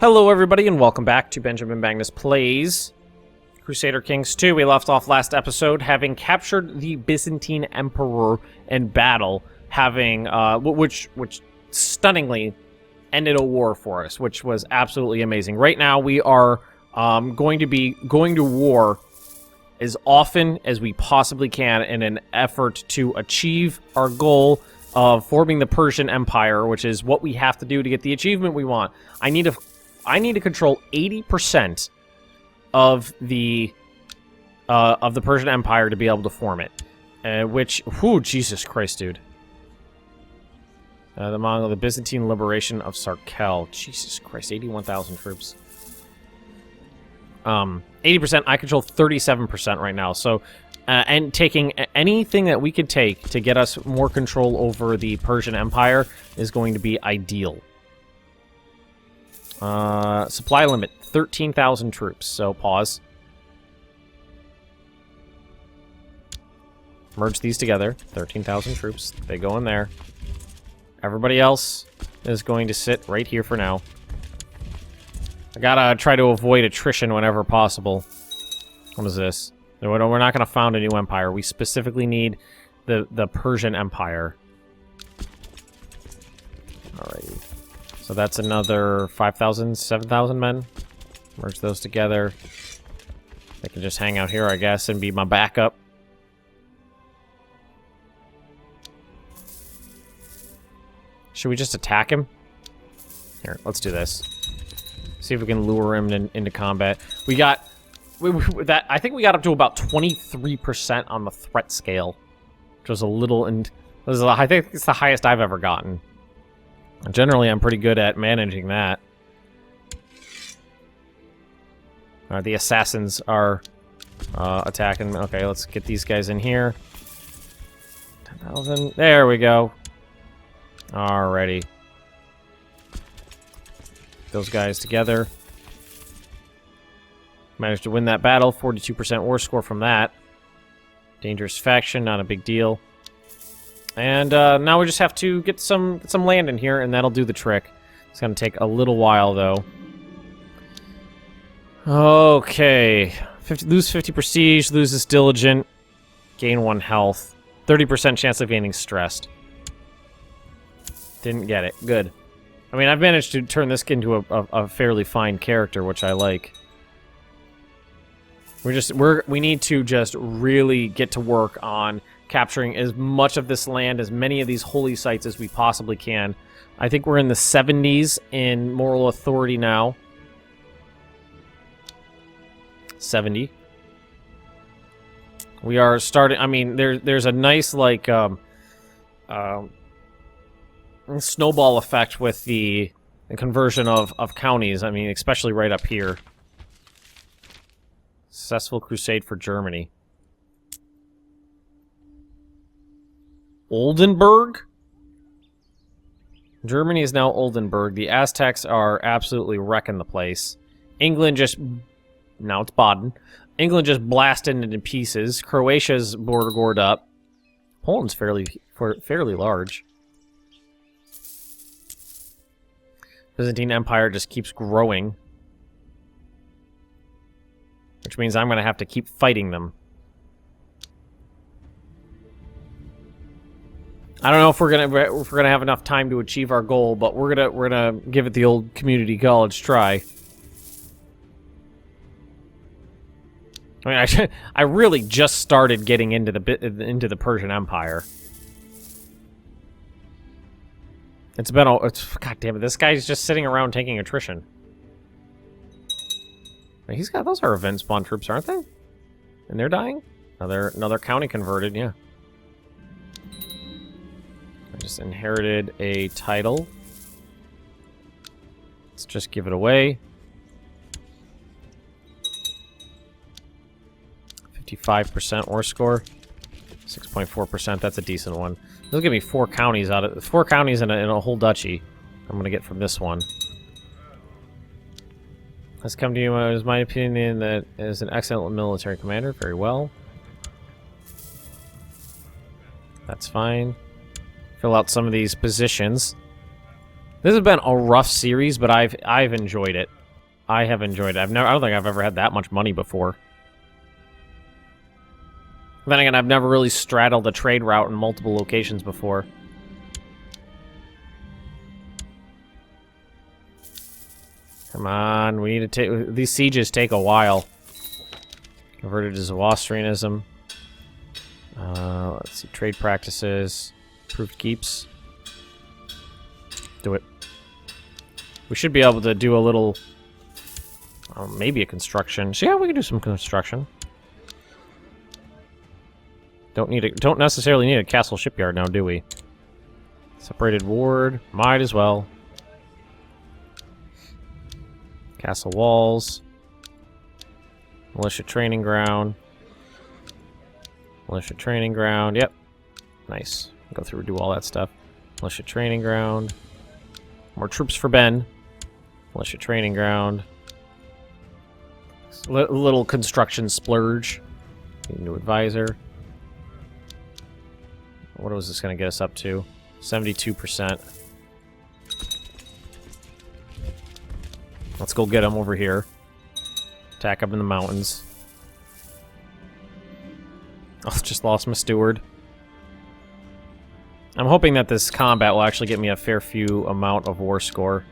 Hello everybody and welcome back to Benjamin Magnus Plays Crusader Kings 2. We left off last episode having captured the Byzantine Emperor in battle, having which stunningly ended a war for us, which was absolutely amazing. Right now we are going to war as often as we possibly can in an effort to achieve our goal of forming the Persian Empire, which is what we have to do to get the achievement we want. I need to control 80% of the Persian Empire to be able to form it. Whew, Jesus Christ, dude. The Byzantine liberation of Sarkel. Jesus Christ, 81,000 troops. 80%. I control 37% right now. So, and taking anything that we could take to get us more control over the Persian Empire is going to be ideal. Supply limit, 13,000 troops, so pause. Merge these together, 13,000 troops, they go in there. Everybody else is going to sit right here for now. I gotta try to avoid attrition whenever possible. What is this? We're not gonna found a new empire. We specifically need the Persian Empire. Alrighty. So that's another 5,000, 7,000 men. Merge those together. They can just hang out here, I guess, and be my backup. Should we just attack him? Here, let's do this. See if we can lure him into combat. We got... I think we got up to about 23% on the threat scale. Which was a little... I think it's the highest I've ever gotten. Generally, I'm pretty good at managing that. The assassins are attacking. Okay, let's get these guys in here. 10,000. There we go. Alrighty. Those guys together. Managed to win that battle. 42% war score from that. Dangerous faction, not a big deal. And now we just have to get some land in here, and that'll do the trick. It's going to take a little while, though. Okay. Lose 50 prestige, loses diligent, gain 1 health. 30% chance of gaining stressed. Didn't get it. Good. I mean, I've managed to turn this into a fairly fine character, which I like. We need to just really get to work on capturing as much of this land, as many of these holy sites as we possibly can. I think we're in the 70s in moral authority now. 70. We are starting... I mean, there's a nice, like, snowball effect with the conversion of counties. I mean, especially right up here. Successful crusade for Germany. Oldenburg? Germany is now Oldenburg. The Aztecs are absolutely wrecking the place. England just... Now it's Baden. England just blasted into pieces. Croatia's bordered up. Poland's fairly large. Byzantine Empire just keeps growing. Which means I'm going to have to keep fighting them. I don't know if we're gonna have enough time to achieve our goal, but we're gonna give it the old community college try. I mean, I really just started getting into the Persian Empire. It's been God damn it! This guy's just sitting around taking attrition. He's got those are event spawn troops, aren't they? And they're dying. Another county converted, yeah. I just inherited a title. Let's just give it away. 55% war score. 6.4%, that's a decent one. They'll give me 4 counties out of 4 counties in a whole duchy. I'm gonna get from this one. Has come to you as my opinion that is an excellent military commander. Very well. That's fine. Fill out some of these positions. This has been a rough series, but I've enjoyed it. I have enjoyed it. I don't think I've ever had that much money before. Then again, I've never really straddled a trade route in multiple locations before. Come on, we need to take... These sieges take a while. Converted to Zoroastrianism. Let's see, trade practices. Approved keeps. Do it. We should be able to do a little... maybe a construction. So yeah, we can do some construction. Don't necessarily need a castle shipyard now, do we? Separated ward. Might as well. Castle walls. Militia training ground. Militia training ground. Yep. Nice. Go through and do all that stuff. Militia training ground. More troops for Ben. Militia training ground. Little construction splurge. New advisor. What was this going to get us up to? 72%. Let's go get him over here. Attack up in the mountains. Oh, just lost my steward. I'm hoping that this combat will actually get me a fair few amount of war score.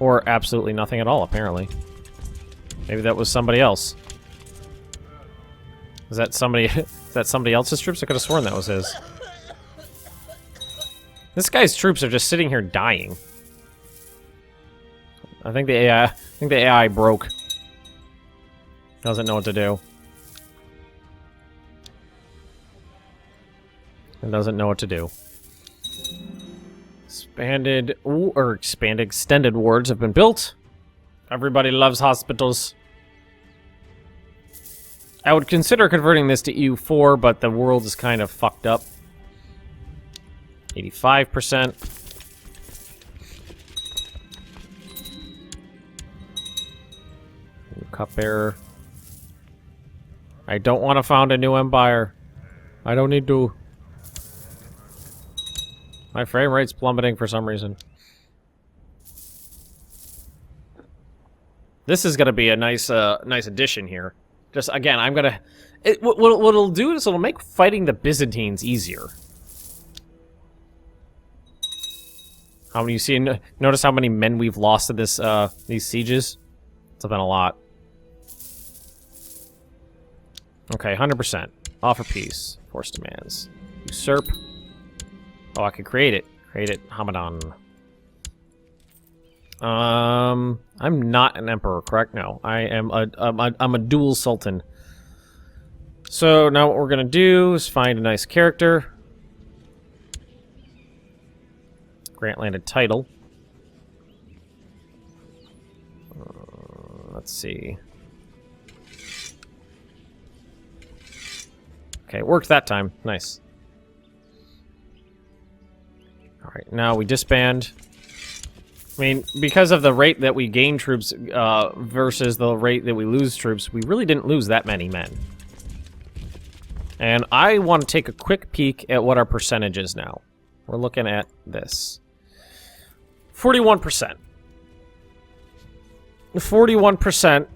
Or absolutely nothing at all, apparently. Maybe that was somebody else. Is that somebody... is that somebody else's troops? I could have sworn that was his. This guy's troops are just sitting here dying. I think the AI broke. Doesn't know what to do. It doesn't know what to do. Extended wards have been built. Everybody loves hospitals. I would consider converting this to EU4, but the world is kind of fucked up. 85%. New cupbearer. I don't want to found a new empire. I don't need to. My frame rate's plummeting for some reason. This is going to be a nice addition here. Just, again, I'm going to... What it'll do is it'll make fighting the Byzantines easier. How many you see? Notice how many men we've lost to this these sieges? It's been a lot. Okay, 100%. Offer peace. Force demands. Usurp. Oh, I could create it. Create it. Hamadan. I'm not an emperor, correct? No, I am I'm a dual sultan. So now what we're gonna do is find a nice character. Grant landed title. Let's see. Okay, it worked that time. Nice. Alright, now we disband. I mean, because of the rate that we gain troops versus the rate that we lose troops, we really didn't lose that many men. And I want to take a quick peek at what our percentage is now. We're looking at this. 41%. 41%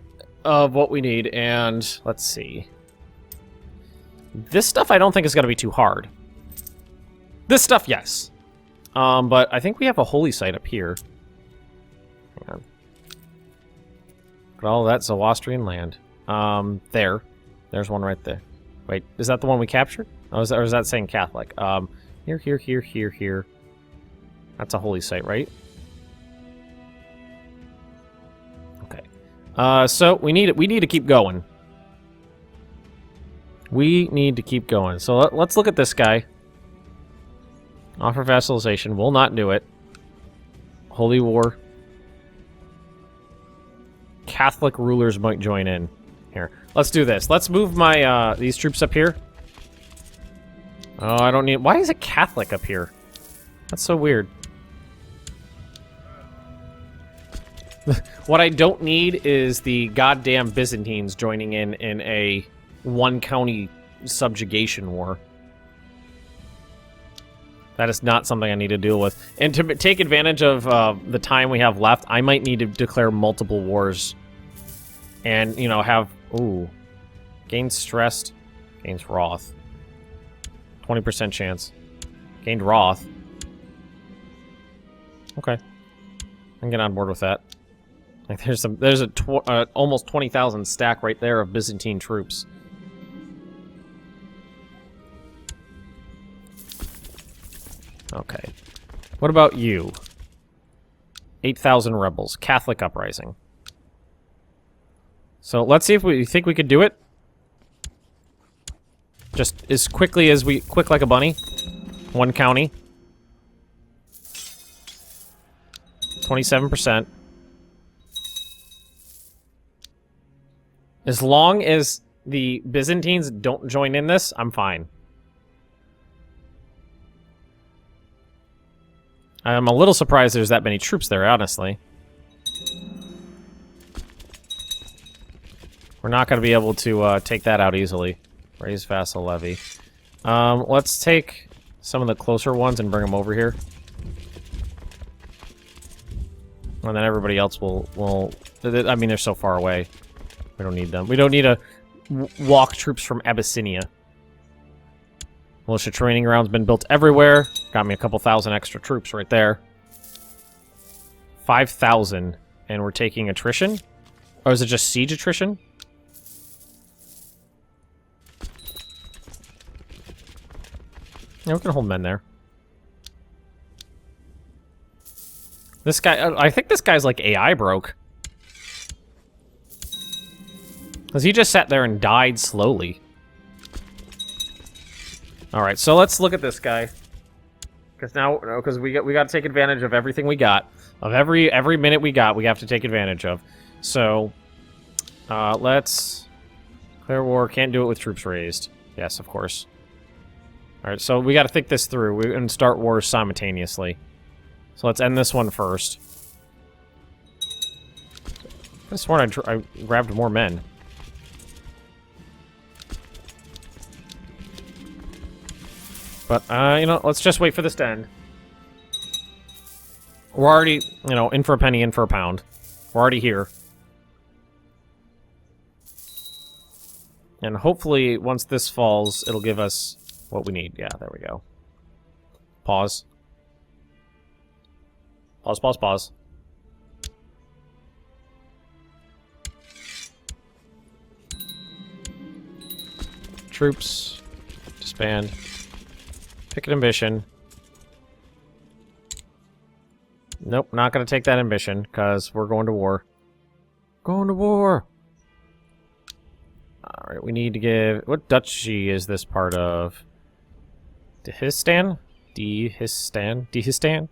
of what we need, and let's see. This stuff I don't think is going to be too hard. This stuff, yes. But I think we have a holy site up here. Hang on. Look at all that Zoroastrian land. There. There's one right there. Wait, is that the one we captured? Oh, or is that saying Catholic? Here. That's a holy site, right? Okay. So we need to keep going. We need to keep going. So let's look at this guy. Offer vassalization. Will not do it. Holy war. Catholic rulers might join in. Here. Let's do this. Let's move my these troops up here. Oh, I don't need... Why is it Catholic up here? That's so weird. What I don't need is the goddamn Byzantines joining in a one-county subjugation war. That is not something I need to deal with. And to take advantage of the time we have left, I might need to declare multiple wars. And, you know, have... Ooh. Gains stressed. Gains wrath. 20% chance. Gained wrath. Okay. I can get on board with that. Like, there's a almost 20,000 stack right there of Byzantine troops. Okay. What about you? 8,000 rebels. Catholic uprising. So let's see if we think we could do it. Just as quickly as we... Quick like a bunny. One county. 27%. As long as the Byzantines don't join in this, I'm fine. I'm a little surprised there's that many troops there, honestly. We're not going to be able to take that out easily. Raise vassal levy. Let's take some of the closer ones and bring them over here. And then everybody else will... I mean, they're so far away. We don't need them. We don't need to walk troops from Abyssinia. Militia training ground's been built everywhere. Got me a couple thousand extra troops right there. 5,000. And we're taking attrition? Or is it just siege attrition? Yeah, we can hold men there. This guy... I think this guy's like AI broke. Because he just sat there and died slowly. Alright, so let's look at this guy. Because now... Because we got to take advantage of everything we got. Of every minute we got, we have to take advantage of. So... let's... Declare war. Can't do it with troops raised. Yes, of course. Alright, so we got to think this through. We can start wars simultaneously. So let's end this one first. I sworn I grabbed more men. But, you know, let's just wait for this to end. We're already, you know, in for a penny, in for a pound. We're already here. And hopefully, once this falls, it'll give us what we need. Yeah, there we go. Pause. Pause, pause, pause. Troops. Disband. Pick an ambition. Nope, not gonna take that ambition, because we're going to war. Going to war! Alright, we need to give... What duchy is this part of? Dehistan? Dehistan? Dehistan?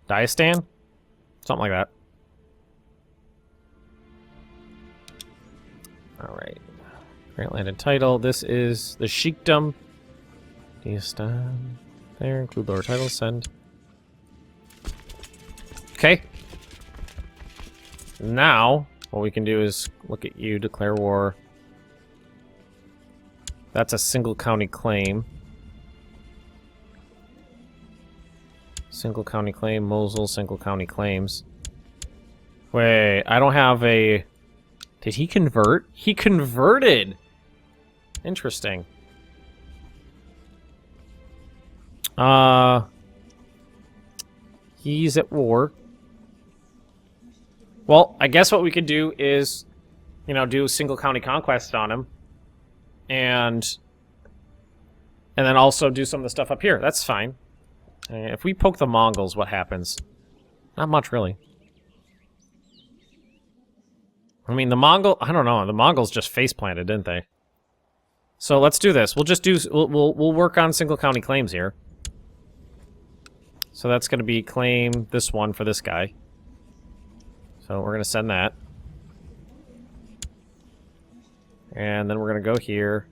Diastan? Something like that. Alright. Grant land and title. This is the Sheikdom. Dehistan. There, include lower title, send. Okay. Now, what we can do is look at you, declare war. That's a single county claim. Single county claim, Mosul, single county claims. Wait, I don't have a... Did he convert? He converted! Interesting. He's at war. Well, I guess what we could do is, you know, do a single county conquest on him. And then also do some of the stuff up here. That's fine. If we poke the Mongols, what happens? Not much, really. I mean, the Mongol... I don't know. The Mongols just face-planted, didn't they? So let's do this. We'll just do... We'll work on single county claims here. So that's going to be claim this one for this guy. So we're going to send that. And then we're going to go here.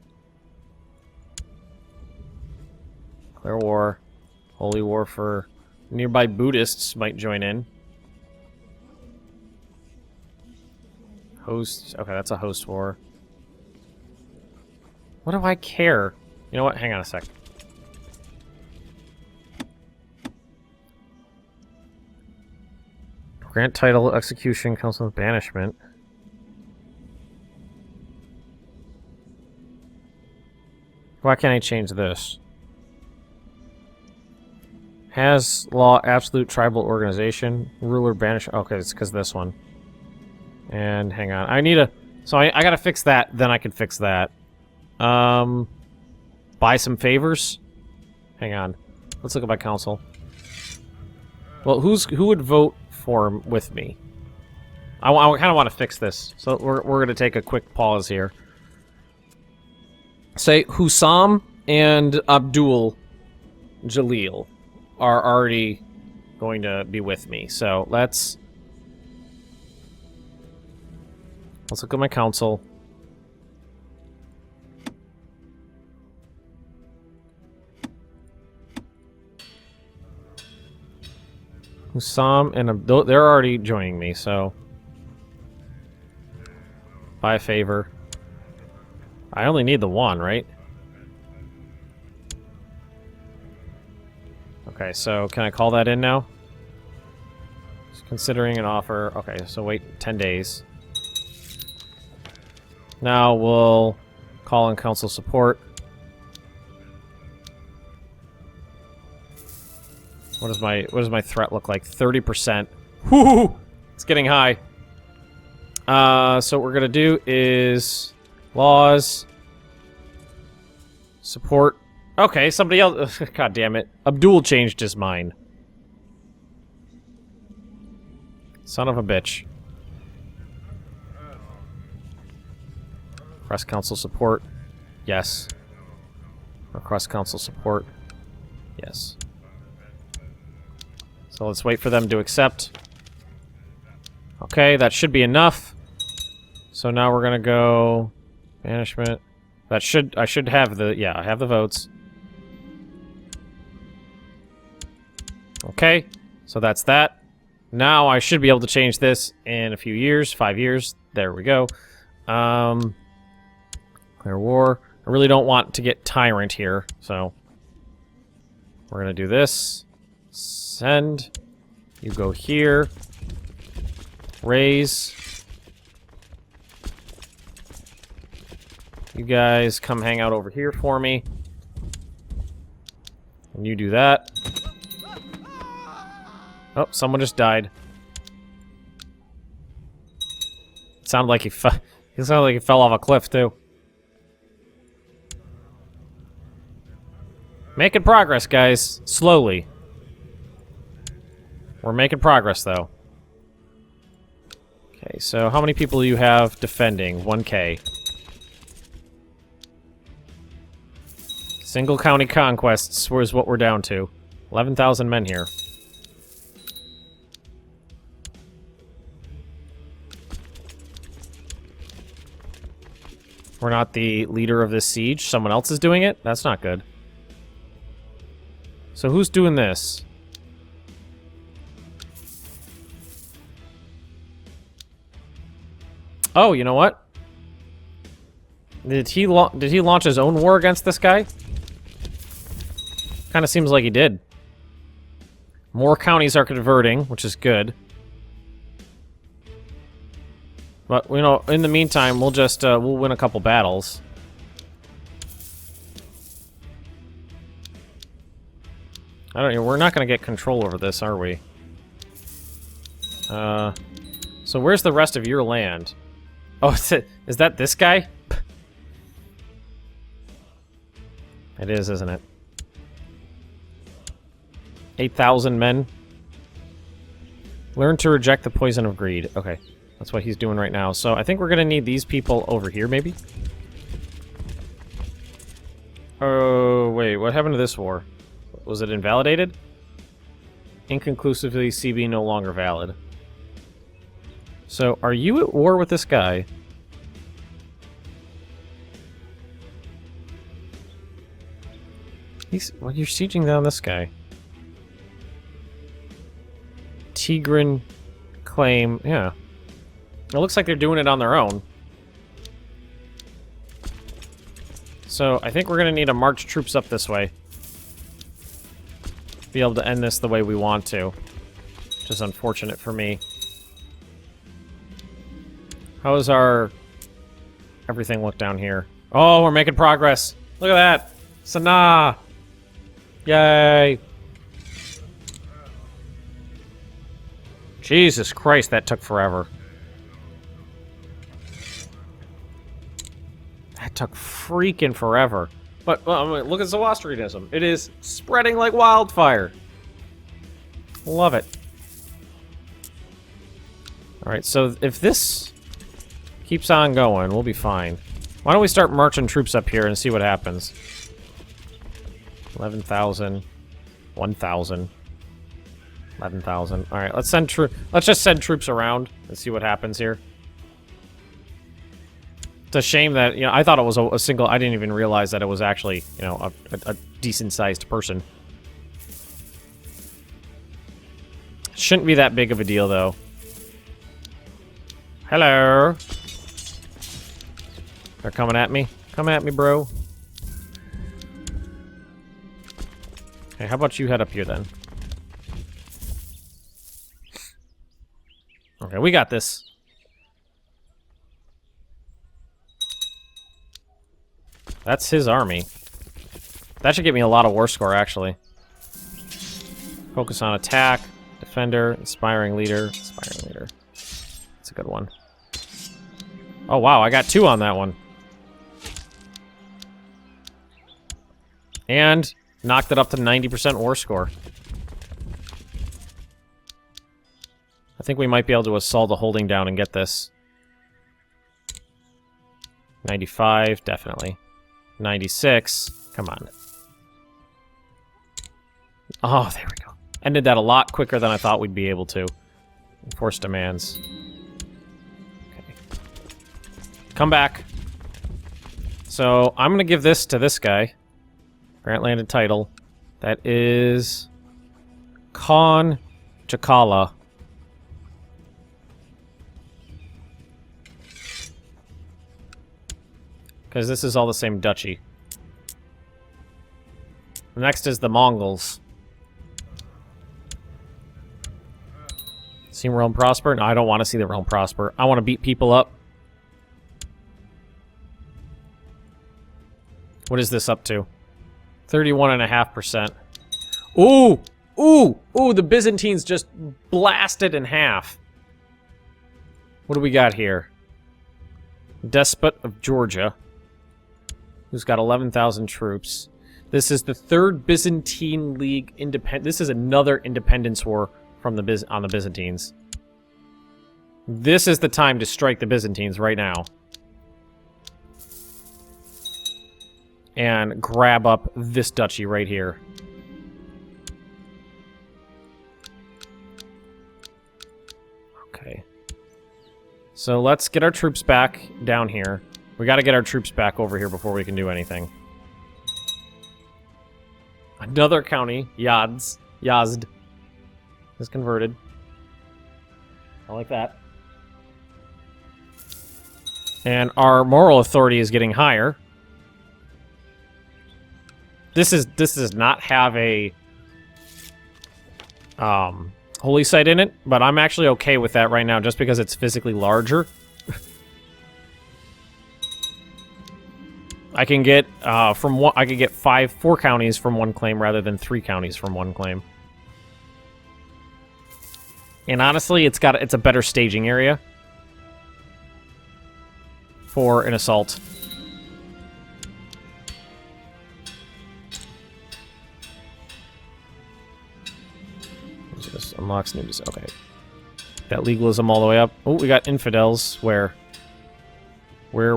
Declare war. Holy war for... Nearby Buddhists might join in. Host... Okay, that's a host war. What do I care? You know what? Hang on a sec. Grant title, execution, council of banishment. Why can't I change this? Has law absolute tribal organization. Ruler banish. Okay, it's because this one. And hang on. I need a... So I gotta fix that, then I can fix that. Buy some favors? Hang on. Let's look at my council. Well, who would vote for him with me? I kind of want to fix this. So we're going to take a quick pause here. Say Hussam and Abdul Jalil are already going to be with me. So let's look at my council. Hussam and Abdul, they're already joining me, so buy a favor. I only need the one, right? Okay, so can I call that in now? Just considering an offer. Okay, so wait 10 days. Now we'll call in council support. What does my threat look like? 30%. Whoo! It's getting high. So what we're gonna do is laws, support. Okay, somebody else. God damn it! Abdul changed his mind. Son of a bitch. Request council support. Yes. Request council support. Yes. So let's wait for them to accept. Okay, that should be enough. So now we're gonna go banishment. I should have the, yeah, I have the votes. Okay, so that's that. Now I should be able to change this in a few years, 5 years. There we go. Clear war. I really don't want to get tyrant here, so we're gonna do this. Send. You go here. Raise. You guys come hang out over here for me. And you do that. Oh, someone just died. It sounded like he fell off a cliff too. Making progress, guys. Slowly. We're making progress, though. Okay, so how many people do you have defending? 1K. Single county conquests is what we're down to. 11,000 men here. We're not the leader of this siege. Someone else is doing it? That's not good. So who's doing this? Oh, you know what? Did he launch his own war against this guy? Kind of seems like he did. More counties are converting, which is good. But, you know, in the meantime, we'll just, we'll win a couple battles. I don't know, we're not going to get control over this, are we? So where's the rest of your land? Oh, is that this guy? It is, isn't it? 8,000 men. Learn to reject the poison of greed. Okay, that's what he's doing right now. So I think we're going to need these people over here, maybe? Oh, wait, what happened to this war? Was it invalidated? Inconclusively, CB no longer valid. So, are you at war with this guy? Well, you're sieging down this guy. Tigran claim, yeah. It looks like they're doing it on their own. So, I think we're gonna need to march troops up this way. Be able to end this the way we want to. Which is unfortunate for me. How is our... everything look down here? Oh, we're making progress. Look at that. Sanaa. Yay. Jesus Christ, that took forever. That took freaking forever. But, well, I mean, look at Zoroastrianism. It is spreading like wildfire. Love it. Alright, so if this keeps on going, we'll be fine. Why don't we start marching troops up here and see what happens? 11,000. 1,000. 11,000. Alright, let's just send troops around and see what happens here. It's a shame that, you know, I thought it was a single... I didn't even realize that it was actually, you know, a decent-sized person. Shouldn't be that big of a deal, though. Hello. They're coming at me. Come at me, bro. Hey, how about you head up here, then? Okay, we got this. That's his army. That should get me a lot of war score, actually. Focus on attack, defender, inspiring leader, inspiring leader. That's a good one. Oh, wow, I got 2 on that one. And knocked it up to 90% war score. I think we might be able to assault a holding down and get this. 95, definitely. 96, come on. Oh, there we go. Ended that a lot quicker than I thought we'd be able to. Enforce demands. Okay. Come back. So, I'm gonna give this to this guy. Grant landed title. That is... Khan Chakala. Because this is all the same duchy. Next is the Mongols. See realm prosper? No, I don't want to see the realm prosper. I want to beat people up. What is this up to? 31.5%. Ooh! Ooh! Ooh, the Byzantines just blasted in half. What do we got here? Despot of Georgia. Who's got 11,000 troops. This is the 3rd Byzantine League This is another independence war from on the Byzantines. This is the time to strike the Byzantines right now. And grab up this duchy right here. Okay. So let's get our troops back down here. We gotta get our troops back over here before we can do anything. Another county, Yazd, is converted. I like that. And our moral authority is getting higher. This does not have a holy site in it, but I'm actually okay with that right now just because it's physically larger. I can get I can get 4 counties from one claim rather than 3 counties from one claim. And honestly, it's a better staging area for an assault. This unlocks new. Okay, got legalism all the way up. Oh, we got infidels. Where? There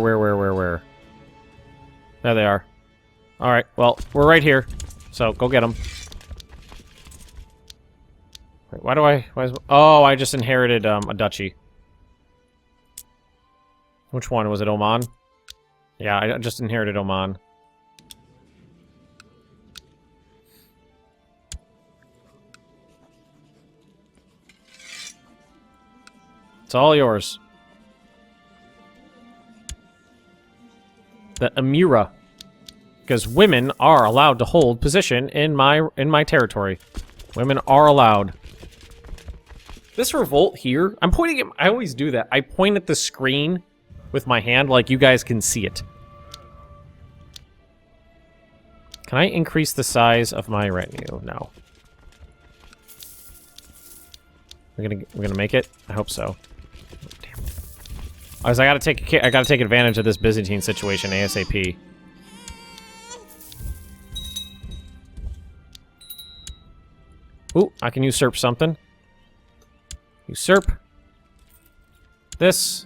they are. All right. Well, we're right here, so go get them. Wait, oh, I just inherited a duchy. Which one was it? Oman? Yeah, I just inherited Oman. It's all yours. The Emira, because women are allowed to hold position in my territory. Women are allowed. This revolt here, I'm pointing at... I always do that. I point at the screen with my hand like you guys can see it. Can I increase the size of my retinue? No. We're gonna make it? I hope so. Oh, damn. I gotta take advantage of this Byzantine situation ASAP. Ooh, I can usurp something. Usurp. This.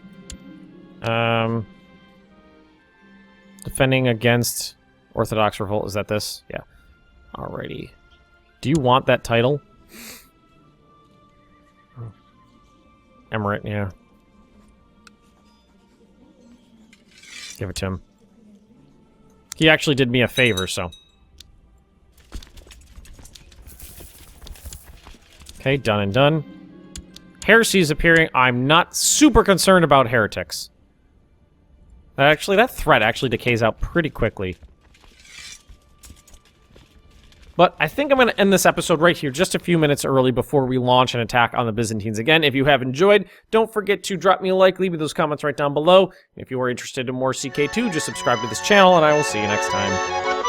Defending against Orthodox revolt. Is that this? Yeah. Alrighty. Do you want that title? Emirate, yeah. Give it to him. He actually did me a favor, so. Okay, done and done. Heresy is appearing. I'm not super concerned about heretics. Actually, that threat actually decays out pretty quickly. But I think I'm going to end this episode right here just a few minutes early before we launch an attack on the Byzantines again. If you have enjoyed, don't forget to drop me a like, leave me those comments right down below. If you are interested in more CK2, just subscribe to this channel, and I will see you next time.